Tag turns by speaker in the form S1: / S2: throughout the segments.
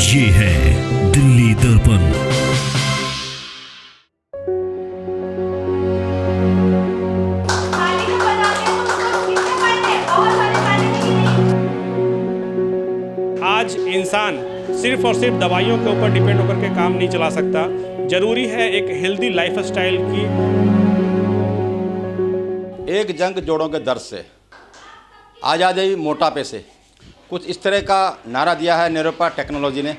S1: ये है दिल्ली दर्पण।
S2: आज इंसान सिर्फ और सिर्फ दवाइयों के ऊपर डिपेंड होकर के काम नहीं चला सकता। जरूरी है एक हेल्दी लाइफस्टाइल की।
S3: एक जंग जोड़ों के दर्द से, आज़ादी मोटापे से, कुछ इस तरह का नारा दिया है निरूपा टेक्नोलॉजी ने।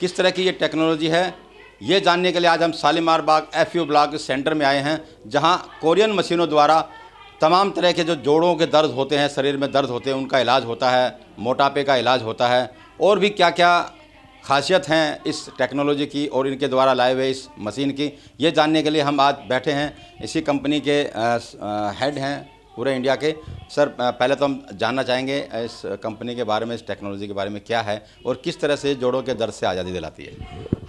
S3: किस तरह की ये टेक्नोलॉजी है, ये जानने के लिए आज हम शालीमार बाग FU ब्लॉक सेंटर में आए हैं, जहां कोरियन मशीनों द्वारा तमाम तरह के जो जोड़ों के दर्द होते हैं, शरीर में दर्द होते हैं, उनका इलाज होता है, मोटापे का इलाज होता है, और भी क्या क्या खासियत हैं इस टेक्नोलॉजी की और इनके द्वारा लाए हुए इस मशीन की, ये जानने के लिए हम आज बैठे हैं। इसी कंपनी के हेड हैं पूरे इंडिया के। सर, पहले तो हम जानना चाहेंगे इस कंपनी के बारे में, इस टेक्नोलॉजी के बारे में क्या है और किस तरह से जोड़ों के दर्द से आज़ादी दिलाती है।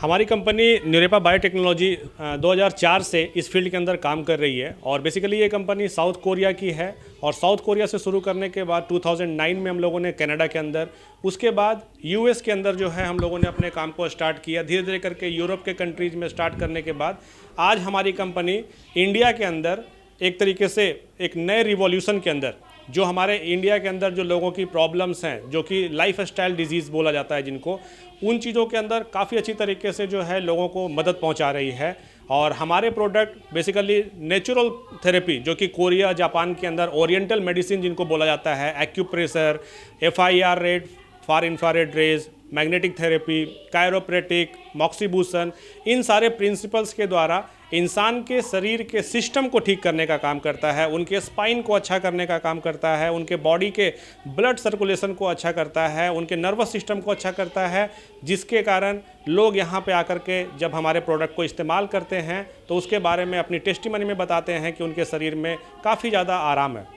S2: हमारी कंपनी निरूपा बायोटेक्नोलॉजी 2004 से इस फील्ड के अंदर काम कर रही है और बेसिकली ये कंपनी साउथ कोरिया की है। और साउथ कोरिया से शुरू करने के बाद 2009 में हम लोगों ने कनाडा के अंदर, उसके बाद US के अंदर जो है हम लोगों ने अपने काम को स्टार्ट किया। धीरे धीरे करके यूरोप के कंट्रीज़ में स्टार्ट करने के बाद आज हमारी कंपनी इंडिया के अंदर एक तरीके से एक नए रिवॉल्यूशन के अंदर, जो हमारे इंडिया के अंदर जो लोगों की प्रॉब्लम्स हैं, जो कि लाइफ स्टाइल डिजीज़ बोला जाता है जिनको, उन चीज़ों के अंदर काफ़ी अच्छी तरीके से जो है लोगों को मदद पहुंचा रही है। और हमारे प्रोडक्ट बेसिकली नेचुरल थेरेपी, जो कि कोरिया जापान के अंदर ओरिएंटल मेडिसिन जिनको बोला जाता है, acupressure, FIR rate, far infrared rays, magnetic therapy, chiropractic, moxibustion, इन सारे प्रिंसिपल्स के द्वारा इंसान के शरीर के सिस्टम को ठीक करने का काम करता है, उनके स्पाइन को अच्छा करने का काम करता है, उनके बॉडी के ब्लड सर्कुलेशन को अच्छा करता है, उनके नर्वस सिस्टम को अच्छा करता है, जिसके कारण लोग यहाँ पे आकर के जब हमारे प्रोडक्ट को इस्तेमाल करते हैं तो उसके बारे में अपनी टेस्टिमनी में बताते हैं कि उनके शरीर में काफ़ी ज़्यादा आराम है।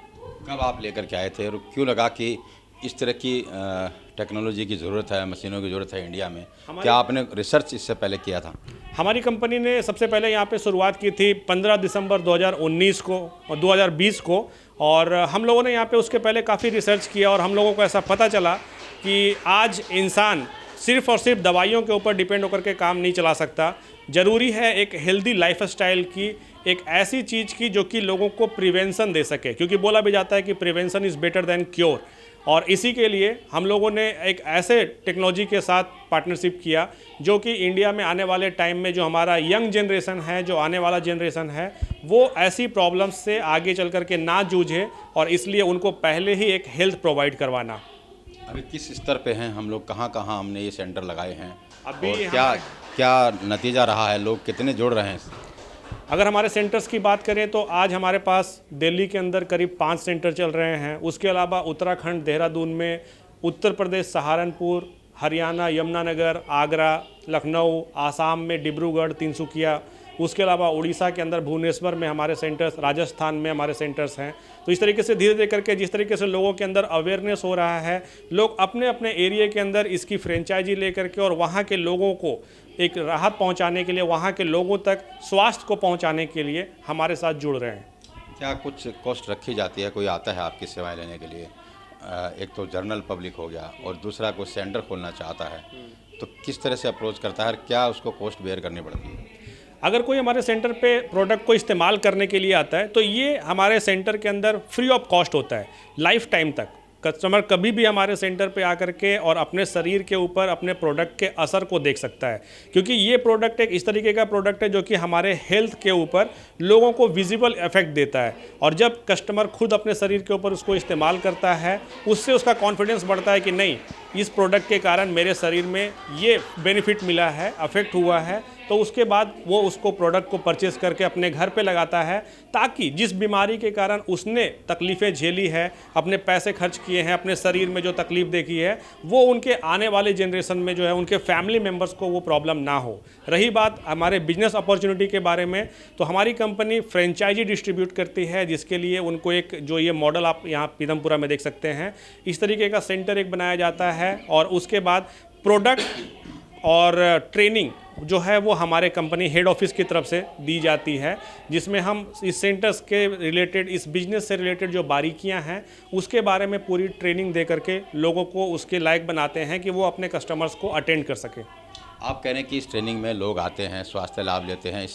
S3: कब आप लेकर के आए थे और क्यों लगा कि इस तरह की टेक्नोलॉजी की ज़रूरत है, मशीनों की ज़रूरत है इंडिया में? क्या आपने रिसर्च इससे पहले किया था?
S2: हमारी कंपनी ने सबसे पहले यहाँ पे शुरुआत की थी 15 दिसंबर 2019 को और 2020 को, और हम लोगों ने यहाँ पे उसके पहले काफ़ी रिसर्च किया और हम लोगों को ऐसा पता चला कि आज इंसान सिर्फ और सिर्फ दवाइयों के ऊपर डिपेंड होकर के काम नहीं चला सकता। ज़रूरी है एक हेल्दी लाइफस्टाइल की, एक ऐसी चीज़ की जो कि लोगों को प्रिवेंशन दे सके, क्योंकि बोला भी जाता है कि prevention is better than cure. और इसी के लिए हम लोगों ने एक ऐसे टेक्नोलॉजी के साथ पार्टनरशिप किया जो कि इंडिया में आने वाले टाइम में जो हमारा यंग जनरेशन है, जो आने वाला जनरेशन है, वो ऐसी प्रॉब्लम्स से आगे चल कर के ना जूझे, और इसलिए उनको पहले ही एक हेल्थ प्रोवाइड करवाना।
S3: अभी किस स्तर पे हैं हम लोग, कहाँ कहाँ हमने ये सेंटर लगाए हैं,
S2: अभी
S3: और क्या क्या नतीजा रहा है, लोग कितने जुड़ रहे हैं?
S2: अगर हमारे सेंटर्स की बात करें तो आज हमारे पास दिल्ली के अंदर करीब 5 सेंटर चल रहे हैं। उसके अलावा उत्तराखंड देहरादून में, उत्तर प्रदेश सहारनपुर, हरियाणा यमुनानगर, आगरा, लखनऊ, आसाम में डिब्रूगढ़, तिनसुकिया, उसके अलावा उड़ीसा के अंदर भुवनेश्वर में हमारे सेंटर्स, राजस्थान में हमारे सेंटर्स हैं। तो इस तरीके से धीरे धीरे करके जिस तरीके से लोगों के अंदर अवेयरनेस हो रहा है, लोग अपने अपने एरिया के अंदर इसकी फ्रेंचाइजी लेकर के और वहाँ के लोगों को एक राहत पहुँचाने के लिए, वहाँ के लोगों तक स्वास्थ्य को पहुँचाने के लिए हमारे साथ जुड़ रहे हैं।
S3: क्या कुछ कॉस्ट रखी जाती है? कोई आता है आपकी सेवाएं लेने के लिए? एक तो जनरल पब्लिक हो गया और दूसरा कोई सेंटर खोलना चाहता है, तो किस तरह से अप्रोच करता है और क्या उसको कॉस्ट बेयर करनी पड़ती है?
S2: अगर कोई हमारे सेंटर पे प्रोडक्ट को इस्तेमाल करने के लिए आता है तो ये हमारे सेंटर के अंदर फ्री ऑफ कॉस्ट होता है। लाइफ टाइम तक कस्टमर कभी भी हमारे सेंटर पे आकर के और अपने शरीर के ऊपर अपने प्रोडक्ट के असर को देख सकता है, क्योंकि ये प्रोडक्ट एक इस तरीके का प्रोडक्ट है जो कि हमारे हेल्थ के ऊपर लोगों को विजिबल इफेक्ट देता है। और जब कस्टमर खुद अपने शरीर के ऊपर उसको इस्तेमाल करता है, उससे उसका कॉन्फिडेंस बढ़ता है कि नहीं, इस प्रोडक्ट के कारण मेरे शरीर में ये बेनिफिट मिला है, अफेक्ट हुआ है, तो उसके बाद वो उसको प्रोडक्ट को परचेस करके अपने घर पे लगाता है, ताकि जिस बीमारी के कारण उसने तकलीफ़ें झेली है, अपने पैसे खर्च किए हैं, अपने शरीर में जो तकलीफ़ देखी है, वो उनके आने वाले जनरेशन में जो है उनके फैमिली मेम्बर्स को वो प्रॉब्लम ना हो। रही बात हमारे बिजनेस अपॉर्चुनिटी के बारे में, तो हमारी कंपनी फ्रेंचाइजी डिस्ट्रीब्यूट करती है, जिसके लिए उनको एक जो ये मॉडल आप यहाँ पीथमपुरा में देख सकते हैं, इस तरीके का सेंटर एक बनाया जाता है। और उसके बाद प्रोडक्ट और ट्रेनिंग जो है वो हमारे कंपनी हेड ऑफिस की तरफ से दी जाती है, जिसमें हम इस सेंटर्स के रिलेटेड, इस बिजनेस से रिलेटेड जो बारीकियां हैं उसके बारे में पूरी ट्रेनिंग दे करके लोगों को उसके लायक बनाते हैं कि वो अपने कस्टमर्स को अटेंड कर सकें।
S3: आप कह रहे हैं कि इस ट्रेनिंग में लोग आते हैं, स्वास्थ्य लाभ लेते हैं,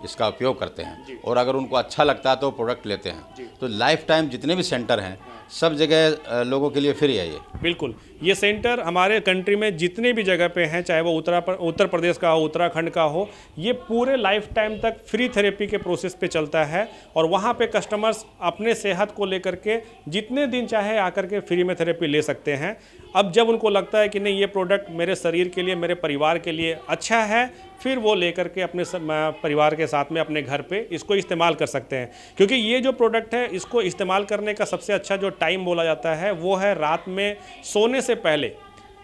S3: इसका उपयोग करते हैं और अगर उनको अच्छा लगता है तो प्रोडक्ट लेते हैं। तो लाइफ टाइम जितने भी सेंटर हैं सब जगह लोगों के लिए फ्री है ये?
S2: बिल्कुल, ये सेंटर हमारे कंट्री में जितने भी जगह पे हैं, चाहे वो उत्तर प्रदेश का हो, उत्तराखंड का हो, ये पूरे लाइफ टाइम तक फ्री थेरेपी के प्रोसेस पे चलता है और वहाँ पे कस्टमर्स अपने सेहत को लेकर के जितने दिन चाहे आकर के फ्री में थेरेपी ले सकते हैं। अब जब उनको लगता है कि नहीं ये प्रोडक्ट मेरे शरीर के लिए, मेरे परिवार के लिए अच्छा है, फिर वो लेकर के अपने परिवार के साथ में अपने घर पे इसको इस्तेमाल कर सकते हैं। क्योंकि ये जो प्रोडक्ट है इसको इस्तेमाल करने का सबसे अच्छा जो टाइम बोला जाता है वो है रात में सोने से पहले,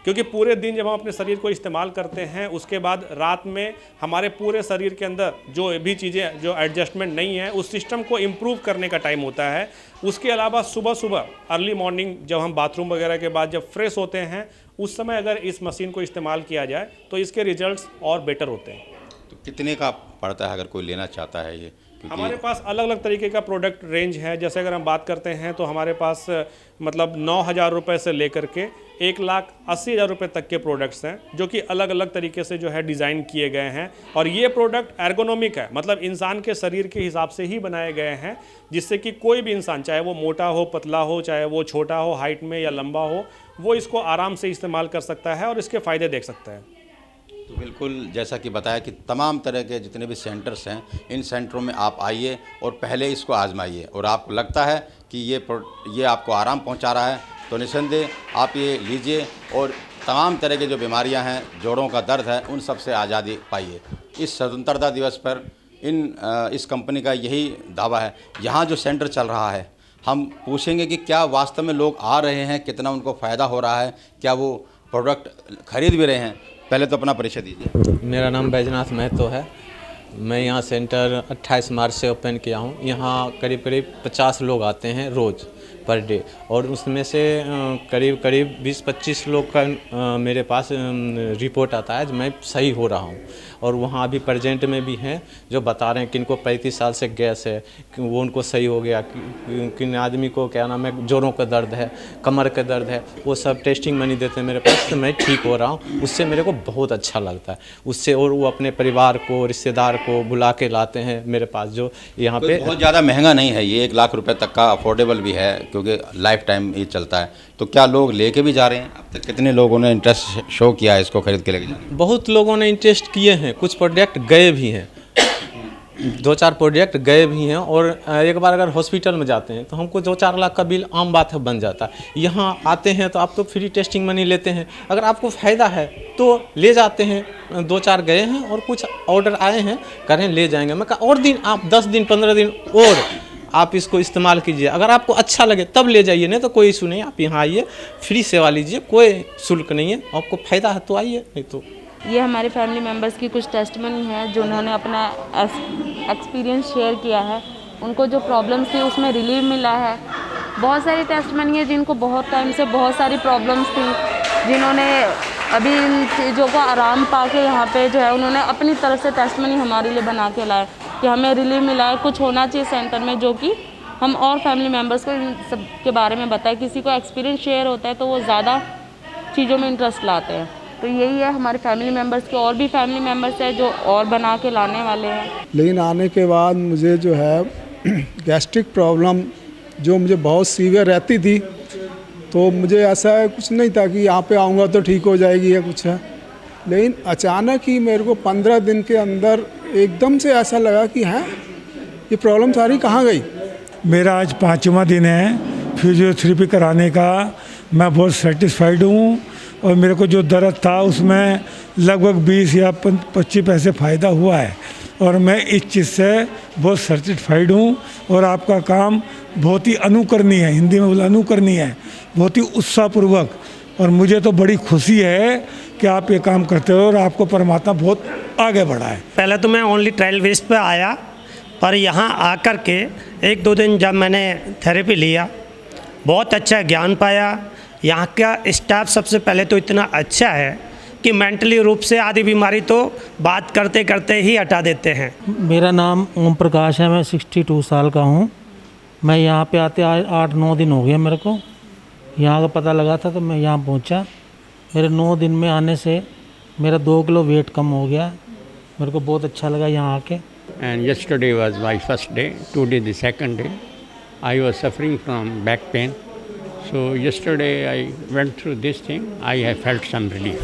S2: क्योंकि पूरे दिन जब हम अपने शरीर को इस्तेमाल करते हैं उसके बाद रात में हमारे पूरे शरीर के अंदर जो भी चीज़ें जो एडजस्टमेंट नहीं है उस सिस्टम को इम्प्रूव करने का टाइम होता है। उसके अलावा सुबह सुबह अर्ली मॉर्निंग जब हम बाथरूम वगैरह के बाद जब फ्रेश होते हैं उस समय अगर इस मशीन को इस्तेमाल किया जाए तो इसके रिजल्ट्स और बेटर होते हैं।
S3: तो कितने का पड़ता है अगर कोई लेना चाहता है ये?
S2: हमारे पास अलग अलग तरीके का प्रोडक्ट रेंज है। जैसे अगर हम बात करते हैं तो हमारे पास मतलब 9,000 रुपये से लेकर के 1,80,000 रुपये तक के प्रोडक्ट्स हैं जो कि अलग अलग तरीके से जो है डिज़ाइन किए गए हैं। और ये प्रोडक्ट एर्गोनॉमिक है, मतलब इंसान के शरीर के हिसाब से ही बनाए गए हैं, जिससे कि कोई भी इंसान, चाहे वो मोटा हो, पतला हो, चाहे वो छोटा हो हाइट में या लंबा हो, वो इसको आराम से इस्तेमाल कर सकता है और इसके फ़ायदे देख सकता है।
S3: तो बिल्कुल जैसा कि बताया कि तमाम तरह के जितने भी सेंटर्स हैं इन सेंटरों में आप आइए और पहले इसको आजमाइए और आपको लगता है कि ये आपको आराम पहुंचा रहा है तो निस्संदेह आप ये लीजिए और तमाम तरह की जो बीमारियां हैं, जोड़ों का दर्द है, उन सब से आज़ादी पाइए। इस स्वतंत्रता दिवस पर इस कंपनी का यही दावा है। यहाँ जो सेंटर चल रहा है हम पूछेंगे कि क्या वास्तव में लोग आ रहे हैं, कितना उनको फ़ायदा हो रहा है, क्या वो प्रोडक्ट खरीद भी रहे हैं। पहले तो अपना परिचय दीजिए।
S4: मेरा नाम बैजनाथ महतो है। मैं यहाँ सेंटर 28 मार्च से ओपन किया हूँ। यहाँ करीब करीब 50 लोग आते हैं रोज़ पर डे और उसमें से करीब करीब 20-25 लोग का मेरे पास रिपोर्ट आता है जो मैं सही हो रहा हूँ। और वहाँ अभी प्रेजेंट में भी हैं जो बता रहे हैं कि इनको 35 साल से गैस है, कि वो उनको सही हो गया, किन आदमी को क्या नाम है जोड़ों का दर्द है, कमर का दर्द है, वो सब टेस्टिंग मनी देते हैं मेरे पास, तो मैं ठीक हो रहा हूँ। उससे मेरे को बहुत अच्छा लगता है उससे। और वो अपने परिवार को, रिश्तेदार को बुला के लाते हैं मेरे पास, जो यहाँ पे
S3: बहुत ज़्यादा महंगा नहीं है ये, 1 लाख रुपए तक का अफोर्डेबल भी है क्योंकि लाइफ टाइम ये चलता है। तो क्या लोग लेके भी जा रहे हैं? अब तक कितने लोगों ने इंटरेस्ट शो किया है इसको खरीद के लेके जाने?
S4: बहुत लोगों ने इंटरेस्ट किए हैं, कुछ प्रोडक्ट गए भी हैं, 2-4 प्रोडक्ट गए भी हैं। और एक बार अगर हॉस्पिटल में जाते हैं तो हमको 2-4 लाख का बिल आम बात है बन जाता है। यहाँ आते हैं तो आप तो फ्री टेस्टिंग मनी लेते हैं, अगर आपको फ़ायदा है तो ले जाते हैं। 2-4 गए हैं और कुछ ऑर्डर आए हैं, करें ले जाएंगे। मैं कहा और दिन आप 10 दिन 15 दिन और आप इसको इस्तेमाल कीजिए, अगर आपको अच्छा लगे तब ले जाइए, नहीं तो कोई इशू नहीं। आप यहाँ आइए, फ्री सेवा लीजिए, कोई शुल्क नहीं है। आपको फ़ायदा है तो आइए, नहीं तो।
S5: ये हमारे फैमिली मेम्बर्स की कुछ टेस्टमनी है जो उन्होंने अपना एक्सपीरियंस शेयर किया है। उनको जो प्रॉब्लम्स थी उसमें रिलीफ मिला है। बहुत सारी टेस्टमनी है जिनको बहुत टाइम से बहुत सारी प्रॉब्लम्स थी, जिन्होंने अभी इन चीज़ों को आराम पा के यहाँ पे जो है उन्होंने अपनी तरफ से टेस्टमनी हमारे लिए बना के लाए कि हमें रिलीफ मिला है। कुछ होना चाहिए सेंटर में जो कि हम और फैमिली मेम्बर्स को इन सब के बारे में बताएं। किसी को एक्सपीरियंस शेयर होता है तो वो ज़्यादा चीज़ों में इंटरेस्ट लाते हैं। तो यही है, हमारे फैमिली मेम्बर्स के और भी फैमिली मेम्बर्स हैं जो और बना के लाने वाले हैं।
S6: लेकिन आने के बाद मुझे जो है गैस्ट्रिक प्रॉब्लम जो मुझे बहुत सीवियर रहती थी, तो मुझे ऐसा कुछ नहीं था कि यहाँ पे आऊँगा तो ठीक हो जाएगी या कुछ है। लेकिन अचानक ही मेरे को 15 दिन के अंदर एकदम से ऐसा लगा कि हैं ये प्रॉब्लम सारी कहाँ गई।
S7: मेरा आज 5वां दिन है फिजियोथेरेपी कराने का। मैं बहुत सेटिस्फाइड हूँ और मेरे को जो दर्द था उसमें लगभग 20 या 25 पैसे फ़ायदा हुआ है और मैं इस चीज़ से बहुत सेटिस्फाइड हूँ। और आपका काम बहुत ही अनुकरणीय है, हिंदी में बोला अनुकरणीय है, बहुत ही उत्साहपूर्वक। और मुझे तो बड़ी खुशी है कि आप ये काम करते हो और आपको परमात्मा बहुत आगे बढ़ा है।
S8: पहले तो मैं ओनली ट्रायल बेस पे आया, पर यहाँ आकर के 1-2 दिन जब मैंने थेरेपी लिया बहुत अच्छा ज्ञान पाया। यहाँ का स्टाफ सबसे पहले तो इतना अच्छा है उसकी मेंटली रूप से आधी बीमारी तो बात करते करते ही हटा देते हैं।
S9: मेरा नाम ओम प्रकाश है, मैं 62 साल का हूँ। मैं यहाँ पे आते 8-9 दिन हो गए मेरे को। यहाँ का पता लगा था तो मैं यहाँ पहुँचा। मेरे 9 दिन में आने से मेरा 2 किलो वेट कम हो गया। मेरे को बहुत अच्छा लगा यहाँ आके।
S10: And yesterday was my first day, today the second day. I was suffering from back pain. So yesterday I went through this thing. I have felt some relief.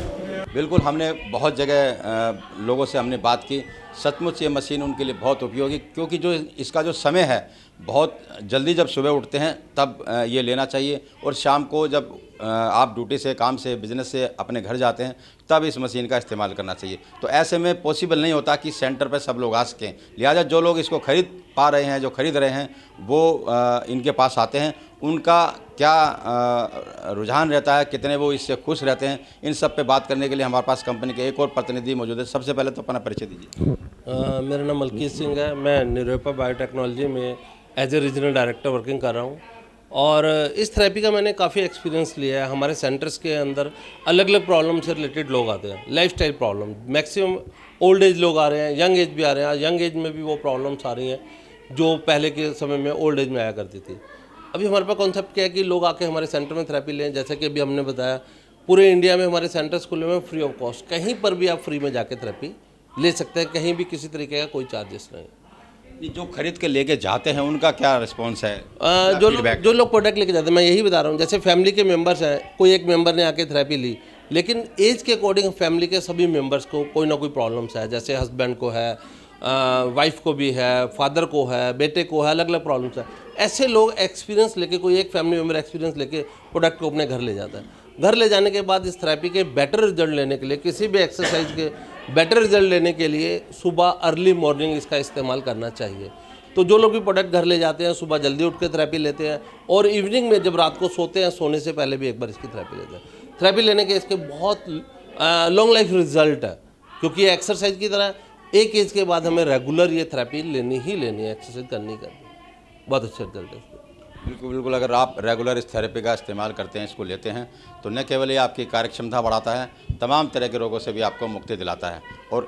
S3: बिल्कुल, हमने बहुत जगह लोगों से हमने बात की। सचमुच ये मशीन उनके लिए बहुत उपयोगी, क्योंकि जो इसका जो समय है बहुत जल्दी, जब सुबह उठते हैं तब ये लेना चाहिए, और शाम को जब आप ड्यूटी से, काम से, बिजनेस से अपने घर जाते हैं तब इस मशीन का इस्तेमाल करना चाहिए। तो ऐसे में पॉसिबल नहीं होता कि सेंटर पर सब लोग आ सकें, लिहाजा जो लोग इसको खरीद पा रहे हैं, जो खरीद रहे हैं, वो इनके पास आते हैं। उनका क्या रुझान रहता है, कितने वो इससे खुश रहते हैं, इन सब पे बात करने के लिए हमारे पास कंपनी के एक और प्रतिनिधि मौजूद है। सबसे पहले तो अपना परिचय दीजिए।
S11: मेरा नाम मलकीत सिंह है। मैं न्यूरोपा बायोटेक्नोलॉजी में as a regional director working कर रहा हूँ, और इस थेरेपी का मैंने काफ़ी एक्सपीरियंस लिया है। हमारे सेंटर्स के अंदर अलग अलग प्रॉब्लम से रिलेटेड लोग आते हैं, lifestyle problem. Maximum old age लोग आ रहे हैं, यंग एज भी आ रहे हैं। आज यंग एज में भी वो प्रॉब्लम्स आ रही हैं जो पहले के समय में ओल्ड एज में आया करती थी। अभी हमारे पास कॉन्सेप्ट क्या है कि लोग आके हमारे सेंटर में थेरेपी लें। जैसे कि अभी हमने बताया, पूरे इंडिया में हमारे सेंटर्स खुले हुए हैं फ्री ऑफ कॉस्ट। कहीं पर भी आप फ्री में जाके थेरेपी ले सकते हैं, कहीं भी किसी तरीके का कोई चार्जेस नहीं।
S3: जो खरीद के लेके जाते हैं उनका क्या रिस्पॉन्स है?
S11: जो लोग प्रोडक्ट लेके जाते हैं, मैं यही बता रहा हूँ, जैसे फैमिली के मेंबर्स हैं, कोई एक मेंबर ने आके थेरेपी ली, लेकिन एज के अकॉर्डिंग फैमिली के सभी मेंबर्स को कोई ना कोई प्रॉब्लम्स है। जैसे हस्बैंड को है, वाइफ को भी है, फादर को है, बेटे को है, अलग अलग प्रॉब्लम्स है। ऐसे लोग एक्सपीरियंस लेके, कोई एक फैमिली मेम्बर एक्सपीरियंस लेके प्रोडक्ट को अपने घर ले जाता है। घर ले जाने के बाद इस थेरेपी के बेटर रिजल्ट लेने के लिए, किसी भी एक्सरसाइज के बेटर रिजल्ट लेने के लिए सुबह अर्ली मॉर्निंग इसका इस्तेमाल करना चाहिए। तो जो लोग भी प्रोडक्ट घर ले जाते हैं, सुबह जल्दी उठ के थेरेपी लेते हैं, और इवनिंग में जब रात को सोते हैं, सोने से पहले भी एक बार इसकी थेरेपी लेते हैं। थेरेपी लेने के इसके बहुत लॉन्ग लाइफ रिजल्ट है, क्योंकि एक्सरसाइज की तरह एक एज के बाद हमें रेगुलर ये थेरेपी लेनी ही लेनी है, एक्सरसाइज करनी बहुत अच्छा रिजल्ट है इसको।
S3: बिल्कुल बिल्कुल, अगर आप रेगुलर इस थेरेपी का इस्तेमाल करते हैं, इसको लेते हैं, तो न केवल ये आपकी कार्यक्षमता बढ़ाता है, तमाम तरह के रोगों से भी आपको मुक्ति दिलाता है। और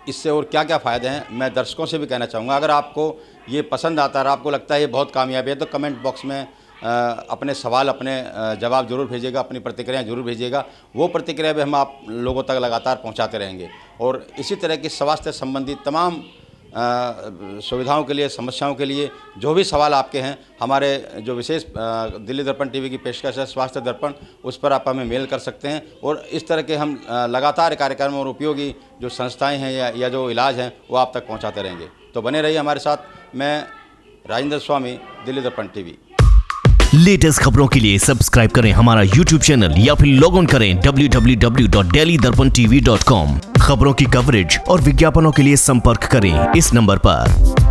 S3: इससे और क्या क्या फ़ायदे हैं, मैं दर्शकों से भी कहना चाहूँगा। अगर आपको ये पसंद आता है और आपको लगता है ये बहुत कामयाब है, तो कमेंट बॉक्स में अपने सवाल, अपने जवाब जरूर भेजिएगा, अपनी प्रतिक्रियाएं जरूर भेजिएगा। वो प्रतिक्रिया भी हम आप लोगों तक लगातार पहुंचाते रहेंगे, और इसी तरह की स्वास्थ्य संबंधी तमाम सुविधाओं के लिए, समस्याओं के लिए जो भी सवाल आपके हैं, हमारे जो विशेष दिल्ली दर्पण टीवी की पेशकश है स्वास्थ्य दर्पण, उस पर आप हमें मेल कर सकते हैं। और इस तरह के हम लगातार कार्यक्रम और उपयोगी जो संस्थाएं हैं या जो इलाज हैं वो आप तक पहुंचाते रहेंगे। तो बने रहिए हमारे साथ। मैं राजेंद्र स्वामी, दिल्ली दर्पण टीवी।
S1: लेटेस्ट खबरों के लिए सब्सक्राइब करें हमारा YouTube चैनल या फिर लॉग ऑन करें www.delhidarpantv.com। खबरों की कवरेज और विज्ञापनों के लिए संपर्क करें इस नंबर पर।